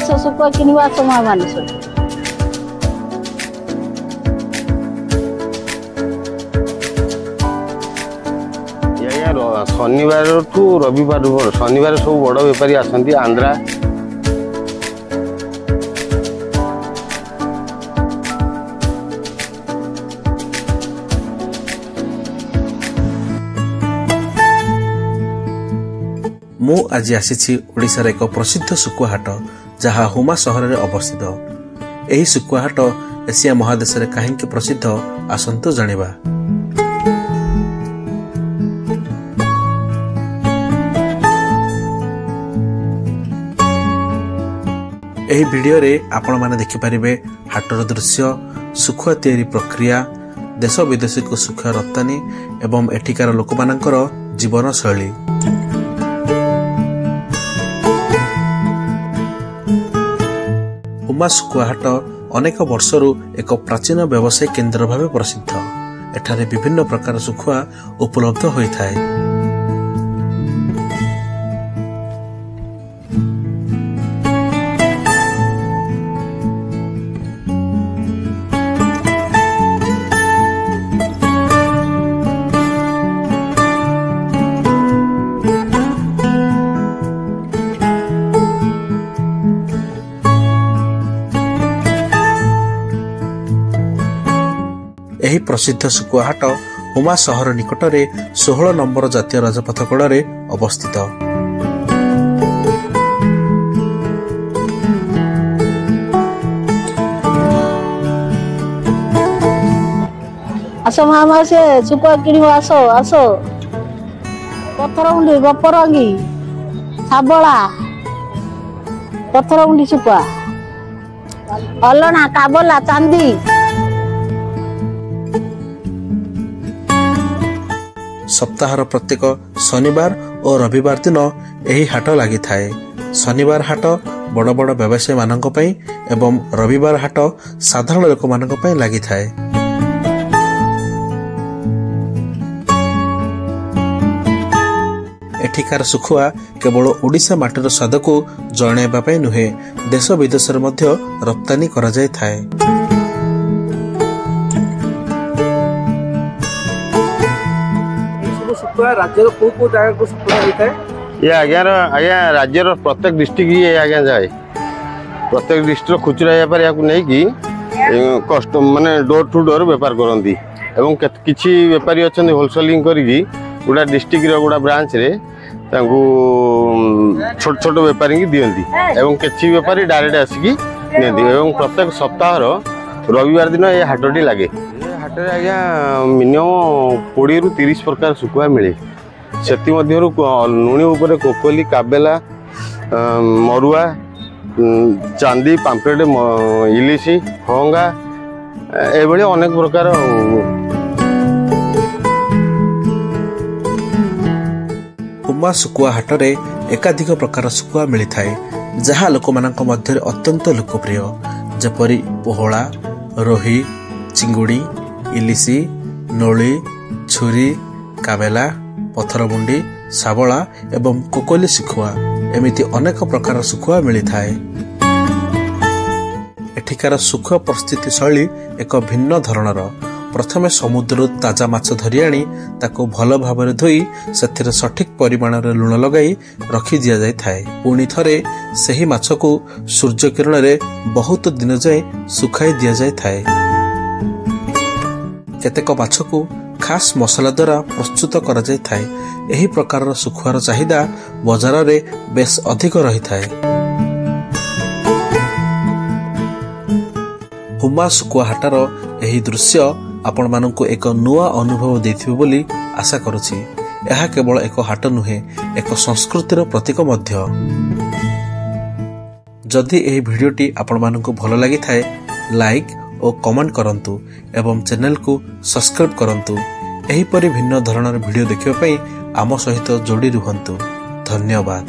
आस शुखुआ किनिबा आस माँ माने सब शनिवार ठू रविवार शनिवार सब बड़ बेपारी आसती आंध्रा मु आज आसी ओडिशार एक प्रसिद्ध शुखुआ हाट जहाँ हुमा सहर में अवस्थित। यही शुखुआ हाट एशिया महादेश में कहीं प्रसिद्ध आसतु जानिबा। एही वीडियो रे आपण माने देखि परिबे हाटर दृश्य, शुखुआ तैयारी प्रक्रिया, देश विदेश को शुखुआ रप्तानी एवं एठिकार लोक मानकर जीवन शैली। हुमा शुखुआ हाट अनेक वर्षरू एक प्राचीन व्यवसाय केन्द्र भाव प्रसिद्ध। एठारे विभिन्न प्रकार शुखुआ उपलब्ध होइथाय। एही प्रसिद्ध शुखुआ हाट हुमा सहर निकटरे 16 नंबर जातीय राजपथ कड़े अवस्थित। आस मामा से शुखुआ किनिबा आस आस पथरमुंडी गपरंगी साबला पथरमुंडी शुखुआ अलना काबला चांदी। सप्ताहर प्रत्येक शनिवार और रविवार दिन यही हाट लगी थाए। शनिवार हाट बड़ बड़ व्यवसायी मानक पई एवं रविवार हाट साधारण लोक मानक पई लगी थाए। एठिकार शुखुआ केवल ओडिशा माटीर स्वाद को जणाइबा पई नुहे, देश विदेश मध्य रप्तानी करा जाय थाए। राज्यर को जगह को शुखुआ होता है ये आज्ञा राज्यर प्रत्येक डिस्ट्रिक्ट ये आज्ञा जाए। प्रत्येक डिस्ट्रिक्ट खुचरा व्यापार या नहीं कि कस्ट माने डोर टू डोर व्यापार करती एवं किसी व्यापारी अच्छा होलसेलिंग करी गोटा डिस्ट्रिक्ट गोटा ब्रांच रे छोट छोट व्यापारी की दियंती एवं किसी व्यापारी डायरेक्ट आसिकी नियंती एवं प्रत्येक सप्ताह रविवार दिन ये हाटटी लगे। हाट आज्ञा मिनिमम 20 ରୁ 30 प्रकार शुखुआ मिले। से लुणी उपर कोकोली काबेला मरुआ चांदी पाम्पलेट इलिशी हंगा एभली अनेक प्रकार। हुमा शुखुआ हाटरे एकाधिक प्रकार शुखुआ मिलता है जहाँ लोक मानक मध्य अत्यंत लोकप्रिय, जपरी पोहला, रोही, चिंगुड़ी, इलिशी, नोली, छुरी, काबेला, पथरमुंडी, साबला एवं कोकोली शुखुआ एमिति अनेक प्रकार शुखुआ मिलता है। एठिकार शुखुआ प्रस्तुति शैली एक भिन्न धरणर। प्रथमे समुद्र ताजा माछ धरी आनी ताको भल भाव धोई से सठिक परिमाण लुण लगाई रखी दि जाए। पुणी थरे सही माछ को सूर्य किरण रे बहुत दिन जाए सुखाई दि जाए। केतेक माछ को खास मसला द्वारा प्रस्तुत करा जाय थाए। एही प्रकार शुखुआर चाहिदा बाजार रे बेस अधिक रही थाए। हुमा शुखुआ हाटर एही दृश्य आपण मानकु एक नुआ अनुभव देथिबे बोली आशा करूछि। यह केवल एक हाट नुहे, एक संस्कृतिर प्रतीक मध्य। जदि एही भिडियोटी आपण मानकु भल लागि थाए लाइक और कमेंट करंतु एवं चैनल को सब्सक्राइब करंतु। एहीपरि भिन्न धरणर भिडियो देखिबा पई आम सहित जोड़ी रुहंतु। धन्यवाद।